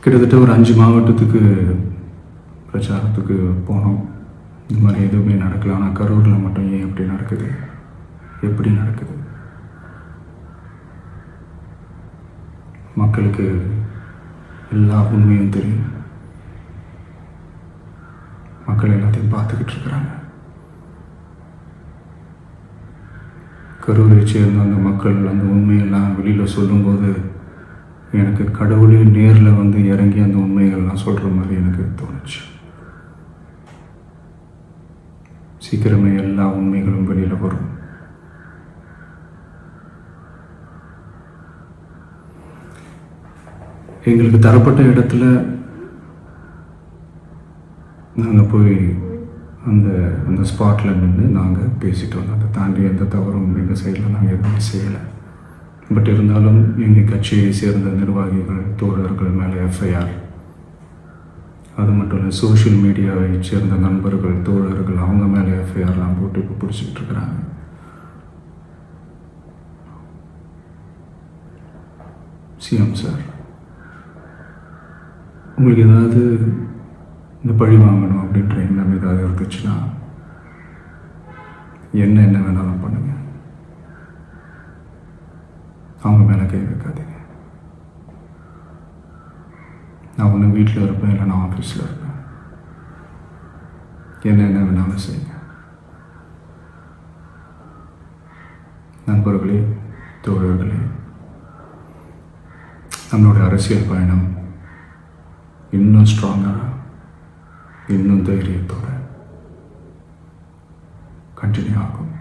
கிட்டத்தட்ட ஒரு 5 மாவட்டத்துக்கு பிரச்சாரத்துக்கு போனோம். இந்த மாதிரி எதுவுமே நடக்கல. ஆனால் கரூரில் மட்டும் ஏன் எப்படி நடக்குது, எப்படி நடக்குது? மக்களுக்கு எல்லா உண்மையும் தெரியும். மக்கள் எல்லாத்தையும் பார்த்துக்கிட்டு இருக்கிறாங்க. கரூரை சேர்ந்த அந்த மக்கள் அந்த உண்மையெல்லாம் வெளியில் சொல்லும்போது எனக்கு கடவுளே நேரில் வந்து இறங்கி அந்த உண்மைகள்லாம் சொல்கிற மாதிரி எனக்கு தோணுச்சு. சீக்கிரமே எல்லா உண்மைகளும் வெளியில் வரும். எங்களுக்கு தரப்பட்ட இடத்துல நாங்கள் போய் அந்த ஸ்பாட்டில் நின்று நாங்கள் பேசிட்டு வந்தோம். அதை தாண்டி எந்த தவறும் எங்கள் சைடில் நாங்கள் எதுவுமே செய்யலை. பட் இருந்தாலும் எங்கள் கட்சியை சேர்ந்த நிர்வாகிகள், தோழர்கள் மேலே எஃப்ஐஆர், அது மட்டும் இல்லை சோஷியல் மீடியாவை சேர்ந்த நண்பர்கள், தோழர்கள் அவங்க மேலே எஃப்ஐஆர்லாம் போட்டு இப்போ பிடிச்சிக்கிட்டு இருக்கிறாங்க. சிஎம் சார், உங்களுக்கு ஏதாவது இந்த பழி வாங்கணும் அப்படின்ற எண்ணம் ஏதாவது இருந்துச்சுன்னா என்ன வேணாலும் பண்ணுங்க. அவங்க மேலே கை வைக்காதீங்க. நான் ஒன்று வீட்டில் இருப்பேன், இல்லை நான் ஆஃபீஸில் இருப்பேன். என்ன வேணாலும் செய்யுங்க. நண்பர்களே, தோழர்களே, நம்மளுடைய அரசியல் பயணம் இன்னும் ஸ்ட்ராங்காக, இன்னும் தைரியத்தோட கண்டினியூ ஆகும்.